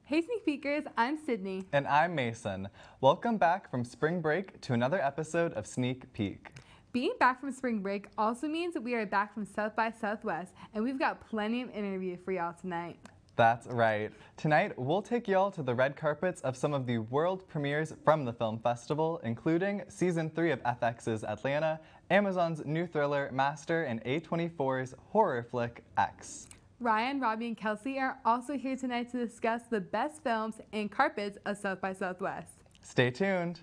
Hey Sneak Peekers, I'm Sydney. And I'm Mason. Welcome back from spring break to another episode of Sneak Peek. Being back from spring break also means that we are back from South by Southwest, and we've got plenty of interview for y'all tonight. That's right. Tonight, we'll take y'all to the red carpets of some of the world premieres from the film festival, including Season 3 of FX's Atlanta, Amazon's new thriller Master, and A24's horror flick X. Ryan, Robbie, and Kelsey are also here tonight to discuss the best films and carpets of South by Southwest. Stay tuned.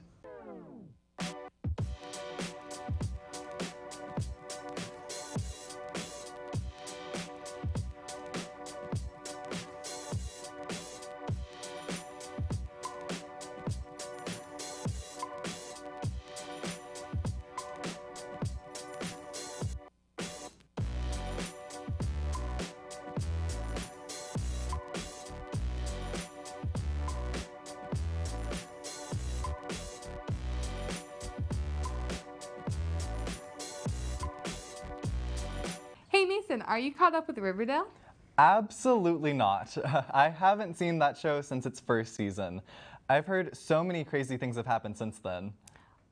Hey Mason, are you caught up with Riverdale? Absolutely not. I haven't seen that show since its first season. I've heard so many crazy things have happened since then.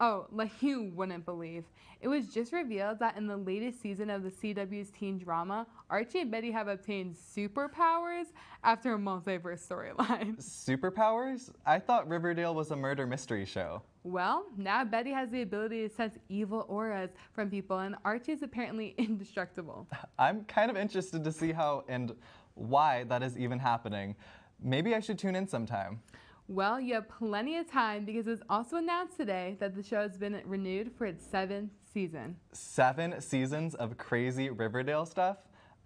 Oh, like you wouldn't believe. It was just revealed that in the latest season of the CW's teen drama, Archie and Betty have obtained superpowers after a multiverse storyline. Superpowers? I thought Riverdale was a murder mystery show. Well, now Betty has the ability to sense evil auras from people, and Archie is apparently indestructible. I'm kind of interested to see how and why that is even happening. Maybe I should tune in sometime. Well, you have plenty of time because it was also announced today that the show has been renewed for its 7th season. 7 seasons of crazy Riverdale stuff?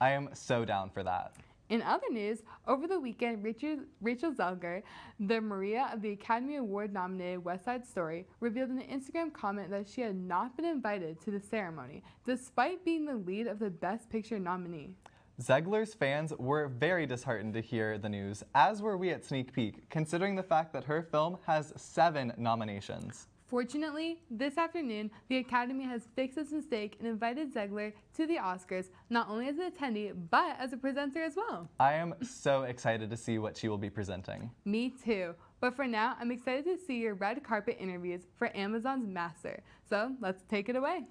I am so down for that. In other news, over the weekend, Rachel Zelger, the Maria of the Academy Award-nominated West Side Story, revealed in an Instagram comment that she had not been invited to the ceremony, despite being the lead of the Best Picture nominee. Zegler's fans were very disheartened to hear the news, as were we at Sneak Peek, considering the fact that her film has 7 nominations. Fortunately, this afternoon, the Academy has fixed its mistake and invited Zegler to the Oscars, not only as an attendee, but as a presenter as well. I am so excited to see what she will be presenting. Me too. But for now, I'm excited to see your red carpet interviews for Amazon's Master. So let's take it away.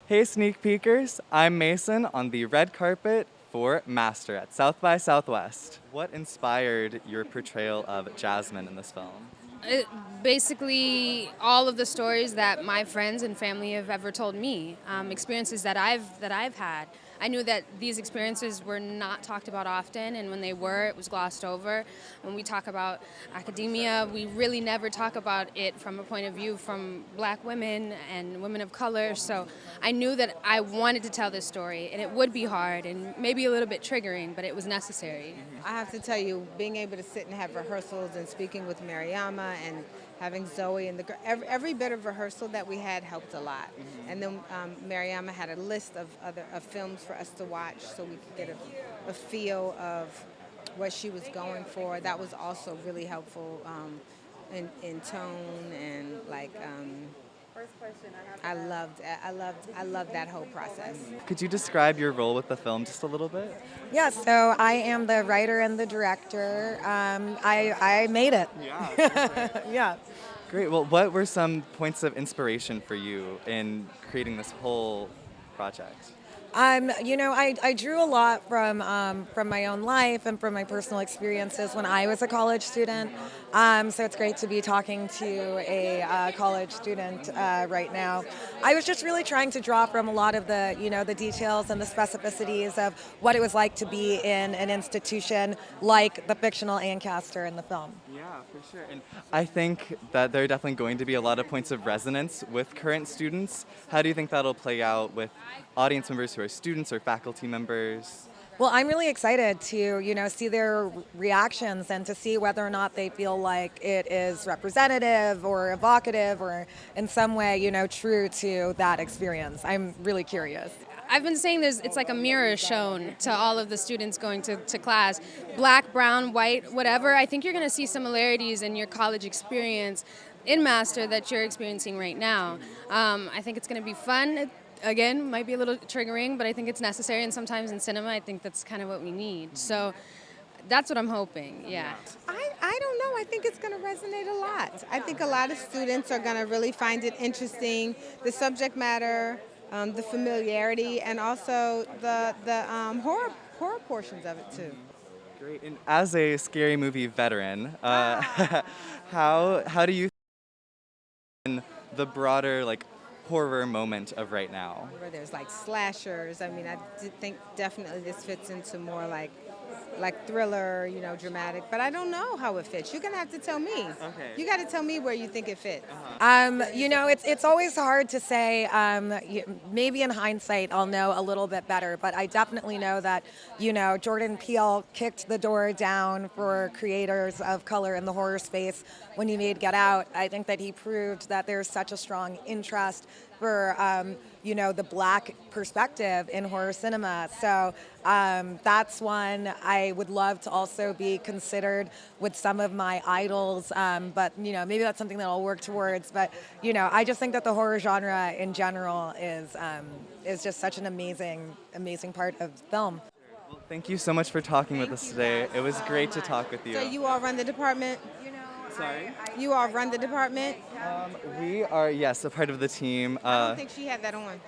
Hey Sneak Peekers, I'm Mason on the red carpet for Master at South by Southwest. What inspired your portrayal of Jasmine in this film? Basically, all of the stories that my friends and family have ever told me, experiences that I've had. I knew that these experiences were not talked about often, and when they were, it was glossed over. When we talk about academia, we really never talk about it from a point of view from Black women and women of color. So I knew that I wanted to tell this story, and it would be hard and maybe a little bit triggering, but it was necessary. I have to tell you, being able to sit and have rehearsals and speaking with Mariama and having Zoe and every bit of rehearsal that we had helped a lot. And then Mariama had a list of films for us to watch so we could get a feel of what she was going for. That was also really helpful in tone and like. First question I loved that whole process. Could you describe your role with the film just a little bit? Yeah, so I am the writer and the director. I made it. Yeah. Yeah. Great. Well, what were some points of inspiration for you in creating this whole project? I drew a lot from my own life and from my personal experiences when I was a college student. So it's great to be talking to a college student right now. I was just really trying to draw from a lot of the details and the specificities of what it was like to be in an institution like the fictional Ancaster in the film. Yeah, for sure. And I think that there are definitely going to be a lot of points of resonance with current students. How do you think that'll play out with audience members who are students or faculty members? Well, I'm really excited to, see their reactions and to see whether or not they feel like it is representative or evocative or in some way, true to that experience. I'm really curious. I've been saying it's like a mirror shown to all of the students going to class. Black, brown, white, whatever. I think you're going to see similarities in your college experience in Master that you're experiencing right now. I think it's going to be fun. Again, might be a little triggering, but I think it's necessary, and sometimes in cinema I think that's kind of what we need. So that's what I'm hoping, yeah. I I think it's going to resonate a lot. I think a lot of students are going to really find it interesting, the subject matter, the familiarity, and also the horror portions of it too. Great. And as a scary movie veteran, how do you in the broader like horror moment of right now? Where there's like slashers. I mean, I think definitely this fits into more like thriller, dramatic. But I don't know how it fits. You're gonna have to tell me. Okay. You got to tell me where you think it fits. It's always hard to say. Maybe in hindsight, I'll know a little bit better. But I definitely know that, Jordan Peele kicked the door down for creators of color in the horror space when he made Get Out. I think that he proved that there's such a strong interest for the Black perspective in horror cinema. So that's one I would love to also be considered with some of my idols. But maybe that's something that I'll work towards. But I just think that the horror genre in general is just such an amazing part of film. Well, thank you so much for talking with us today. It was great to talk with you. So you all run the department? Sorry? You all run the department? We are, yes, a part of the team. I don't think she had that on.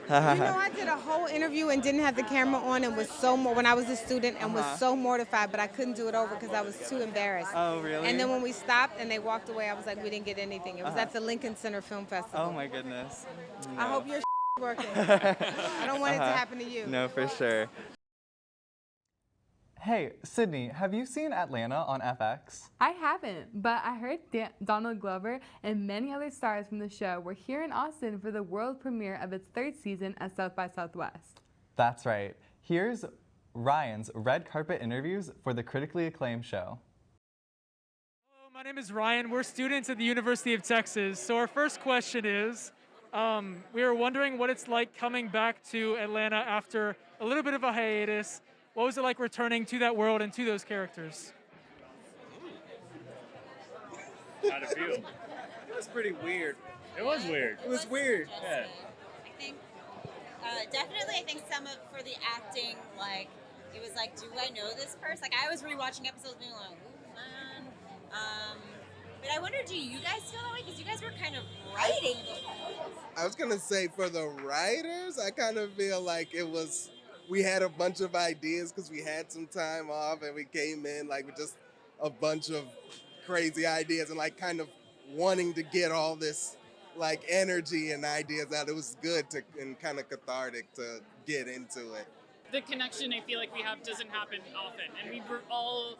I did a whole interview and didn't have the camera on and was when I was a student and was so mortified, but I couldn't do it over because I was too embarrassed. Oh, really? And then when we stopped and they walked away, I was like, we didn't get anything. It was at the Lincoln Center Film Festival. Oh my goodness. I hope your working. I don't want it to happen to you. No, for sure. Hey, Sydney, have you seen Atlanta on FX? I haven't, but I heard Donald Glover and many other stars from the show were here in Austin for the world premiere of its 3rd season at South by Southwest. That's right. Here's Ryan's red carpet interviews for the critically acclaimed show. Hello, my name is Ryan. We're students at the University of Texas. So our first question is, we were wondering what it's like coming back to Atlanta after a little bit of a hiatus. What was it like returning to that world and to those characters? How'd it feel? It was pretty weird. It was weird. It was weird. Yeah. I think definitely. I think for the acting, like it was like, do I know this person? Like I was rewatching episodes, being like, ooh, man. But I wonder, do you guys feel that way? Because you guys were kind of writing. I was gonna say for the writers, I kind of feel like we had a bunch of ideas because we had some time off and we came in like with just a bunch of crazy ideas and like kind of wanting to get all this like energy and ideas out. It was good and kind of cathartic to get into it. The connection I feel like we have doesn't happen often, and we were all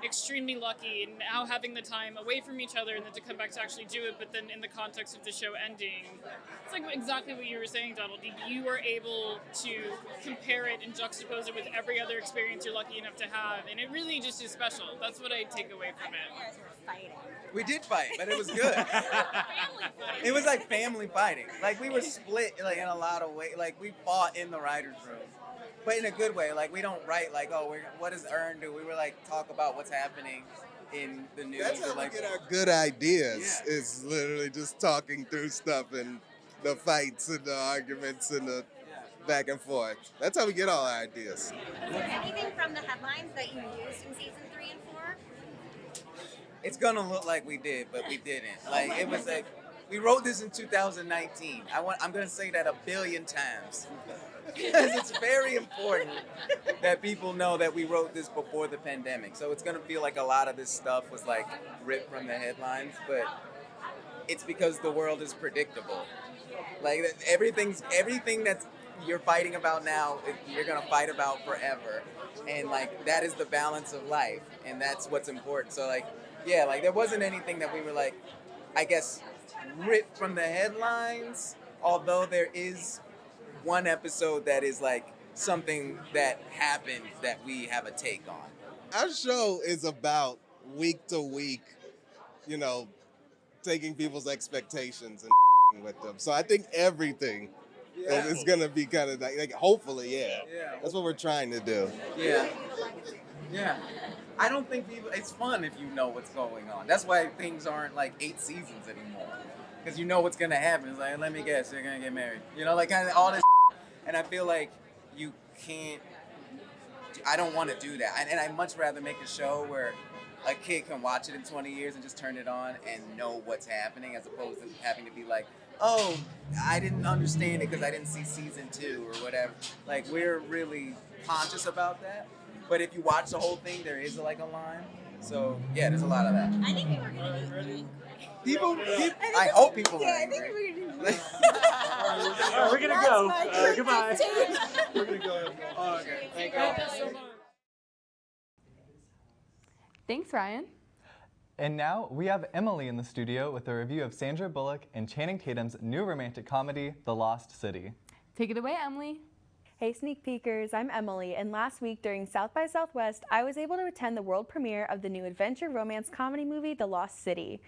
extremely lucky, and now having the time away from each other and then to come back to actually do it, but then in the context of the show ending, it's like exactly what you were saying, Donald. You were able to compare it and juxtapose it with every other experience you're lucky enough to have, and it really just is special. That's what I take away from it. You guys were fighting. We did fight, but it was good. It was like family fighting. Like we were split like in a lot of ways. Like we fought in the writer's room. But in a good way, like we don't write like, oh, what does Earn do? We were like talk about what's happening in the news. That's how like, we get our good ideas. Yeah. Is literally just talking through stuff and the fights and the arguments and the back and forth. That's how we get all our ideas. Is there anything from the headlines that you used in season 3 and 4? It's gonna look like we did, but we didn't. Like it was like we wrote this in 2019. I'm gonna say that 1 billion times. Because it's very important that people know that we wrote this before the pandemic. So it's going to feel like a lot of this stuff was like ripped from the headlines, but it's because the world is predictable. Like everything that's you're fighting about now, you're going to fight about forever. And like that is the balance of life, and that's what's important. So like, yeah, like there wasn't anything that we were like, I guess, ripped from the headlines, although there is one episode that is like something that happened that we have a take on. Our show is about week to week, taking people's expectations and with them. So I think everything is gonna be kind of like hopefully, yeah. That's what we're trying to do. Yeah. Yeah. I don't think it's fun if you know what's going on. That's why things aren't like 8 seasons anymore. Because you know what's gonna happen. It's like, let me guess, they're gonna get married. Like kind of all this. And I feel like you can't. I don't want to do that. And I'd much rather make a show where a kid can watch it in 20 years and just turn it on and know what's happening, as opposed to having to be like, oh, I didn't understand it because I didn't see season 2 or whatever. Like, we're really conscious about that. But if you watch the whole thing, there is like a line. So yeah, there's a lot of that. I think people are gonna be angry. I hope people are Yeah, I angry. think we're gonna be All right, we're gonna go. Goodbye. We're gonna go. Oh, okay. Thank you so much. Thanks, Ryan. And now we have Emily in the studio with a review of Sandra Bullock and Channing Tatum's new romantic comedy, The Lost City. Take it away, Emily. Hey sneak peekers, I'm Emily, and last week during South by Southwest, I was able to attend the world premiere of the new adventure romance comedy movie, The Lost City.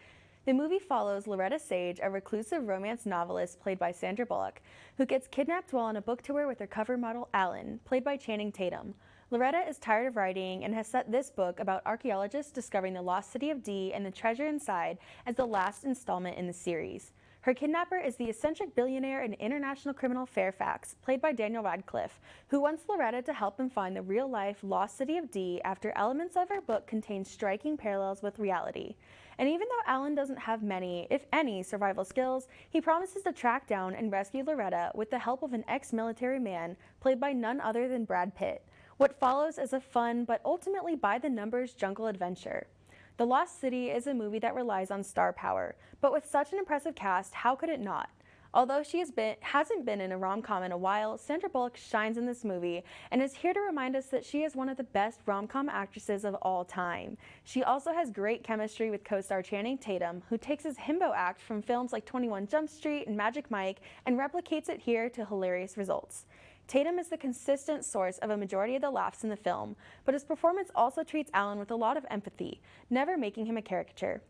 The movie follows Loretta Sage, a reclusive romance novelist played by Sandra Bullock, who gets kidnapped while on a book tour with her cover model, Alan, played by Channing Tatum. Loretta is tired of writing and has set this book about archaeologists discovering the lost city of D and the treasure inside as the last installment in the series. Her kidnapper is the eccentric billionaire and international criminal Fairfax, played by Daniel Radcliffe, who wants Loretta to help him find the real-life lost city of D after elements of her book contain striking parallels with reality. And even though Alan doesn't have many, if any, survival skills, he promises to track down and rescue Loretta with the help of an ex-military man, played by none other than Brad Pitt. What follows is a fun but ultimately by-the-numbers jungle adventure. The Lost City is a movie that relies on star power, but with such an impressive cast, how could it not? Although she hasn't been in a rom-com in a while, Sandra Bullock shines in this movie and is here to remind us that she is one of the best rom-com actresses of all time. She also has great chemistry with co-star Channing Tatum, who takes his himbo act from films like 21 Jump Street and Magic Mike and replicates it here to hilarious results. Tatum is the consistent source of a majority of the laughs in the film, but his performance also treats Alan with a lot of empathy, never making him a caricature.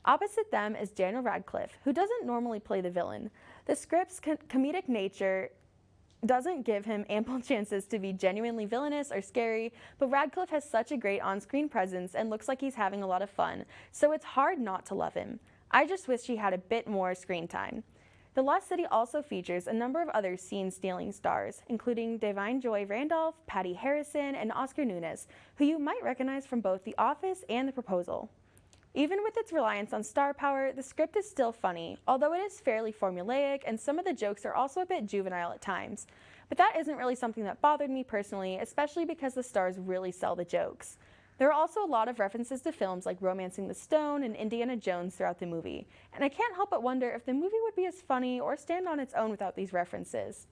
Opposite them is Daniel Radcliffe, who doesn't normally play the villain. The script's comedic nature doesn't give him ample chances to be genuinely villainous or scary, but Radcliffe has such a great on-screen presence and looks like he's having a lot of fun, so it's hard not to love him. I just wish he had a bit more screen time. The Lost City also features a number of other scene-stealing stars, including Da'Vine Joy Randolph, Patty Harrison, and Oscar Nunes, who you might recognize from both The Office and The Proposal. Even with its reliance on star power, the script is still funny, although it is fairly formulaic and some of the jokes are also a bit juvenile at times. But that isn't really something that bothered me personally, especially because the stars really sell the jokes. There are also a lot of references to films like Romancing the Stone and Indiana Jones throughout the movie, and I can't help but wonder if the movie would be as funny or stand on its own without these references.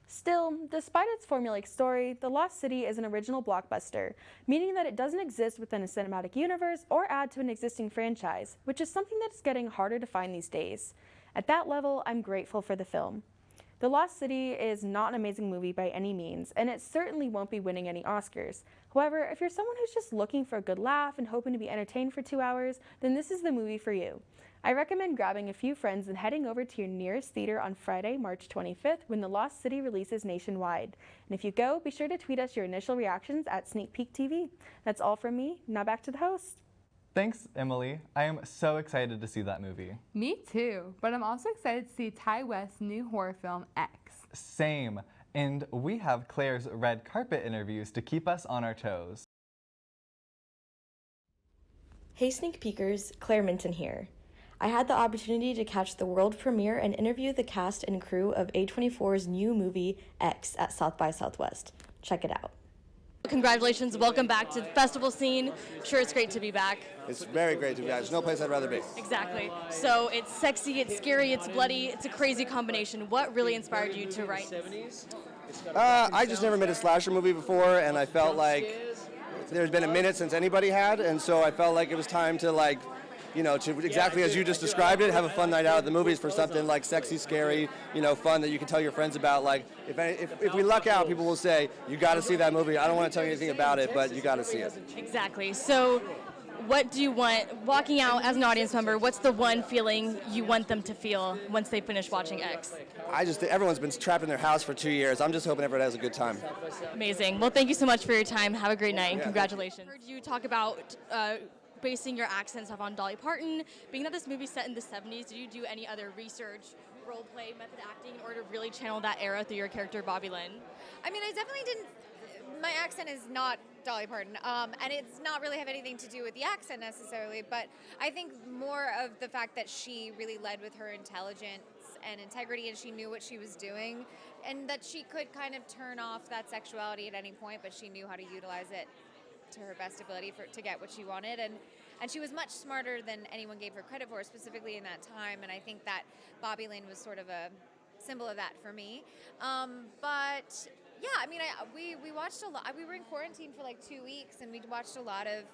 Still, despite its formulaic story, The Lost City is an original blockbuster, meaning that it doesn't exist within a cinematic universe or add to an existing franchise, which is something that's getting harder to find these days. At that level, I'm grateful for the film. The Lost City is not an amazing movie by any means, and it certainly won't be winning any Oscars. However, if you're someone who's just looking for a good laugh and hoping to be entertained for 2 hours, then this is the movie for you. I recommend grabbing a few friends and heading over to your nearest theater on Friday, March 25th, when The Lost City releases nationwide. And if you go, be sure to tweet us your initial reactions at Sneak Peek TV. That's all from me. Now back to the host. Thanks, Emily. I am so excited to see that movie. Me too, but I'm also excited to see Ty West's new horror film, X. Same. And we have Claire's red carpet interviews to keep us on our toes. Hey sneak peekers, Claire Minton here. I had the opportunity to catch the world premiere and interview the cast and crew of A24's new movie, X, at South by Southwest. Check it out. Congratulations, welcome back to the festival scene. Sure, it's great to be back. It's very great to be back. There's no place I'd rather be. Exactly. So it's sexy, it's scary, it's bloody, it's a crazy combination. What really inspired you to write? I just never made a slasher movie before, and I felt like there's been a minute since anybody had, and so I felt like it was time to to exactly as you just described it, have a fun night out at the movies for something like sexy, scary, fun that you can tell your friends about. Like, if we luck out, people will say, you got to see that movie. I don't want to tell you anything about it, but you got to see it. Exactly. So what do you want, walking out as an audience member, what's the one feeling you want them to feel once they finish watching X? I just think everyone's been trapped in their house for 2 years. I'm just hoping everyone has a good time. Amazing. Well, thank you so much for your time. Have a great night, and congratulations. I heard you talk about basing your accent stuff on Dolly Parton. Being that this movie's set in the 70s, did you do any other research, role play, method acting in order to really channel that era through your character, Bobby Lynn? I mean, I definitely didn't my accent is not Dolly Parton, and it's not really have anything to do with the accent necessarily, but I think more of the fact that she really led with her intelligence and integrity, and she knew what she was doing, and that she could kind of turn off that sexuality at any point, but she knew how to utilize it to her best ability to get what she wanted, and she was much smarter than anyone gave her credit for, specifically in that time, and I think that Bobby Lane was sort of a symbol of that for me. But yeah, I mean, we watched a lot. We were in quarantine for like 2 weeks, and we watched a lot of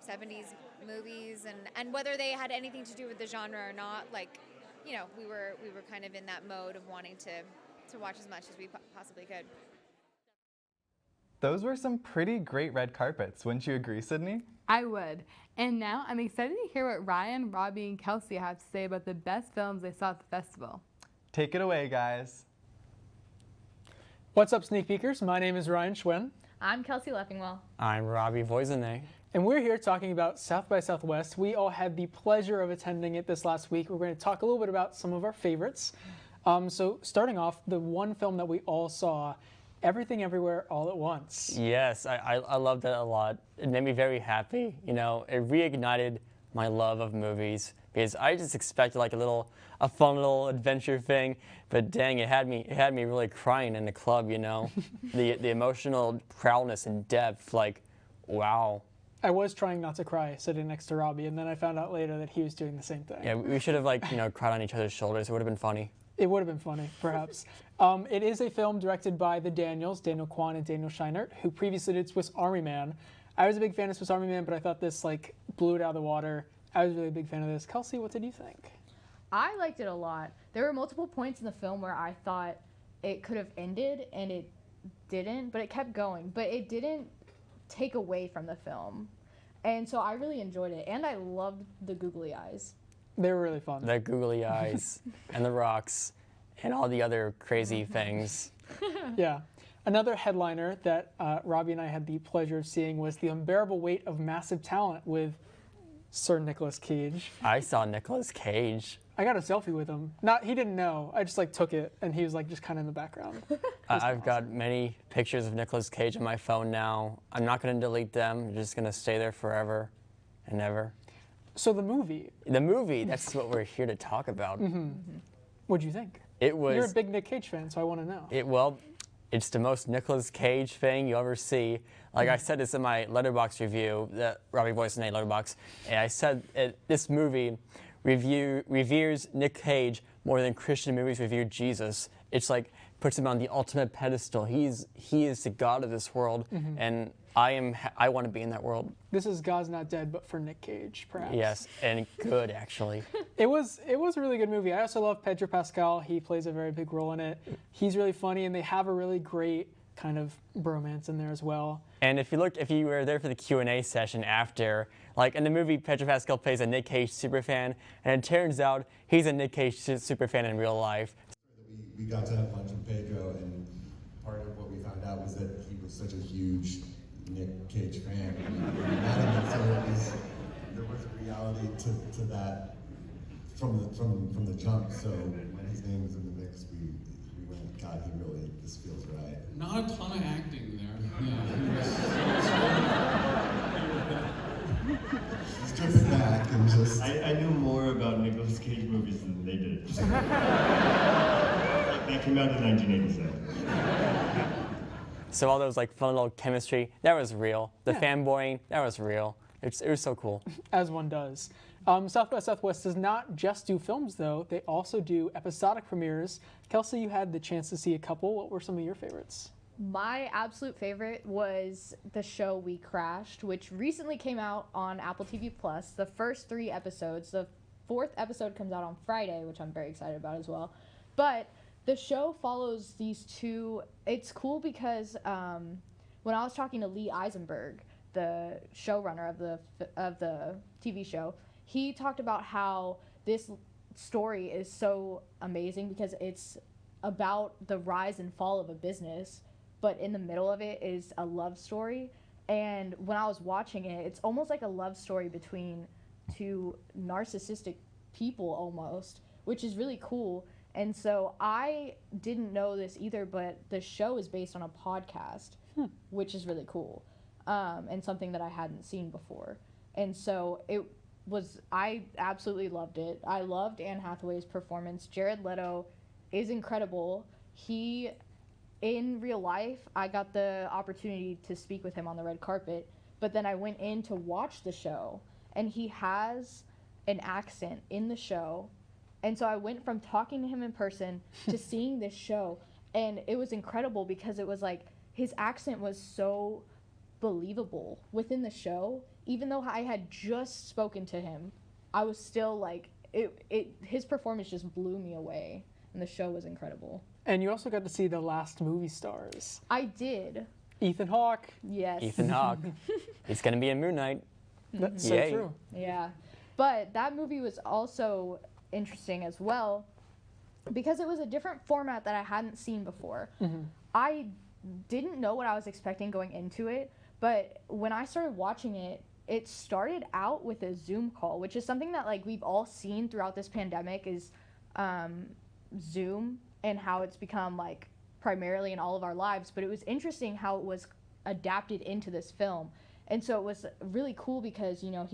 70s movies, and whether they had anything to do with the genre or not, like, you know, we were kind of in that mode of wanting to watch as much as we possibly could. Those were some pretty great red carpets. Wouldn't you agree, Sydney? I would. And now I'm excited to hear what Ryan, Robbie, and Kelsey have to say about the best films they saw at the festival. Take it away, guys. What's up, Sneak Peekers? My name is Ryan Schwen. I'm Kelsey Leffingwell. I'm Robbie Voisinay. And we're here talking about South by Southwest. We all had the pleasure of attending it this last week. We're going to talk a little bit about some of our favorites. So starting off, the one film that we all saw, Everything Everywhere All at Once. Yes, I loved it a lot. It made me very happy. You know, it reignited my love of movies because I just expected like a fun little adventure thing, but dang, it had me really crying in the club. You know, the emotional proudness and depth, like, wow. I was trying not to cry sitting next to Robbie, and then I found out later that he was doing the same thing. Yeah, we should have cried on each other's shoulders. It would have been funny. It would have been funny, perhaps. It is a film directed by the Daniels, Daniel Kwan and Daniel Scheinert, who previously did Swiss Army Man. I was a big fan of Swiss Army Man, but I thought this blew it out of the water. I was really a big fan of this. Kelsey, what did you think? I liked it a lot. There were multiple points in the film where I thought it could have ended, and it didn't, but it kept going. But it didn't take away from the film. And so I really enjoyed it, and I loved the googly eyes. They were really fun. The googly eyes and the rocks and all the other crazy things. Yeah. Another headliner that Robbie and I had the pleasure of seeing was The Unbearable Weight of Massive Talent with Sir Nicolas Cage. I saw Nicolas Cage. I got a selfie with him. He didn't know. I just took it, and he was just kind of in the background. I've got many pictures of Nicolas Cage on my phone now. I'm not going to delete them. I'm just going to stay there forever and ever. So the movie. The movie, that's what we're here to talk about. What'd you think? It was. You're a big Nick Cage fan, so I want to know. It's the most Nicolas Cage thing you'll ever see. Like I said this in my Letterboxd review, the Robbie Voisinay Letterboxd, and I said this movie reveres Nick Cage more than Christian movies revere Jesus. It's puts him on the ultimate pedestal. He is the god of this world, and I want to be in that world. This is God's Not Dead, but for Nick Cage, perhaps. Yes, and good actually. It was a really good movie. I also love Pedro Pascal. He plays a very big role in it. He's really funny, and they have a really great kind of bromance in there as well. And if you were there for the Q&A session after, in the movie, Pedro Pascal plays a Nick Cage superfan, and it turns out he's a Nick Cage superfan in real life. We got to have lunch with Pedro, and part of what we found out was that he was such a huge Nick Cage fan. So there was a reality to that from the jump. So when his name was in the mix, we went, God, this feels right. Not a ton of acting there. He's dripping back and just. I knew more about Nicolas Cage movies than they did. That came out in 1987. So all those fun little chemistry, that was real. The fanboying, that was real. It was so cool. As one does. South by Southwest does not just do films, though. They also do episodic premieres. Kelsey, you had the chance to see a couple. What were some of your favorites? My absolute favorite was the show We Crashed, which recently came out on Apple TV+. The first 3 episodes. The 4th episode comes out on Friday, which I'm very excited about as well. But the show follows these two. It's cool because when I was talking to Lee Eisenberg, the showrunner of the TV show, he talked about how this story is so amazing because it's about the rise and fall of a business, but in the middle of it is a love story. And when I was watching it, it's almost like a love story between 2 narcissistic people almost, which is really cool. And so I didn't know this either, but the show is based on a podcast. which is really cool, and something that I hadn't seen before. And so I absolutely loved it. I loved Anne Hathaway's performance. Jared Leto is incredible. In real life, I got the opportunity to speak with him on the red carpet, but then I went in to watch the show, and he has an accent in the show. And so I went from talking to him in person to seeing this show, and it was incredible because it was like his accent was so believable within the show. Even though I had just spoken to him, I was still like, his performance just blew me away, and the show was incredible. And you also got to see the last movie stars. I did. Ethan Hawke. Yes. Ethan Hawke. He's going to be in Moon Knight. That's so true. Yeah. But that movie was also interesting as well because it was a different format that I hadn't seen before. I didn't know what I was expecting going into it, but when I started watching it, it started out with a Zoom call, which is something that like we've all seen throughout this pandemic is Zoom and how it's become like primarily in all of our lives. But it was interesting how it was adapted into this film. And so it was really cool because, you know,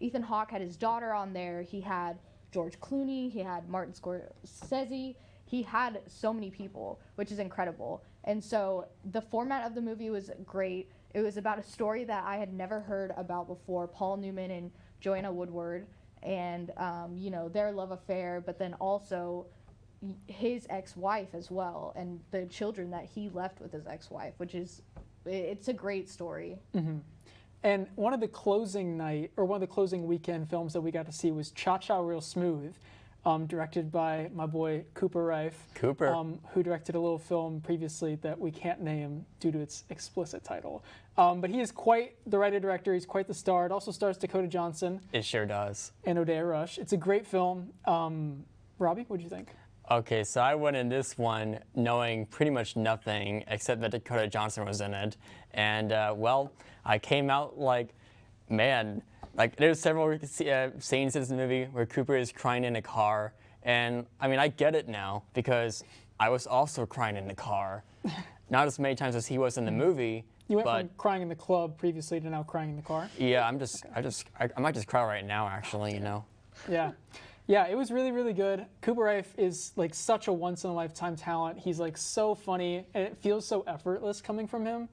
Ethan Hawke had his daughter on there. He had George Clooney. He had Martin Scorsese. He had so many people, which is incredible. And so the format of the movie was great. It was about a story that I had never heard about before, Paul Newman and Joanna Woodward, and, you know, their love affair, but then also his ex-wife as well, and the children that he left with his ex-wife, it's a great story. And one of the closing weekend films that we got to see was Cha Cha Real Smooth, directed by my boy Cooper Rife. Who directed a little film previously that we can't name due to its explicit title. But he is quite the writer-director. He's quite the star. It also stars Dakota Johnson. It sure does. And Odeya Rush. It's a great film. Robbie, what'd you think? Okay, so I went in this one knowing pretty much nothing except that Dakota Johnson was in it. And, well, I came out like, man, like there's several scenes in this movie where Cooper is crying in a car. And, I mean, I get it now because I was also crying in the car. Not as many times as he was in the movie. You went from crying in the club previously to now crying in the car? Yeah, I might just cry right now, actually, you know. Yeah. Yeah, it was really, really good. Cooper Rife is like such a once-in-a-lifetime talent. He's like so funny, and it feels so effortless coming from him.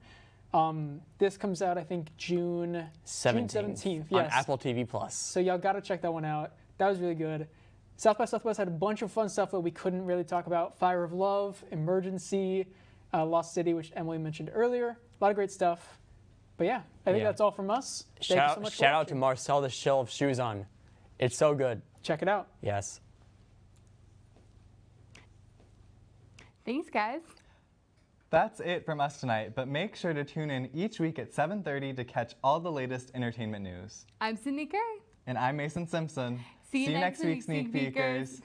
This comes out, I think, June 17th. On Apple TV+. So y'all got to check that one out. That was really good. South by Southwest had a bunch of fun stuff that we couldn't really talk about. Fire of Love, Emergency, Lost City, which Emily mentioned earlier. A lot of great stuff. But yeah, I think that's all from us. Shout out to Marcel the Shell of Shoes On. It's so good. Check it out. Yes. Thanks, guys. That's it from us tonight, but make sure to tune in each week at 7:30 to catch all the latest entertainment news. I'm Sydney Kerr. And I'm Mason Simpson. See you next week, Sneak Peekers.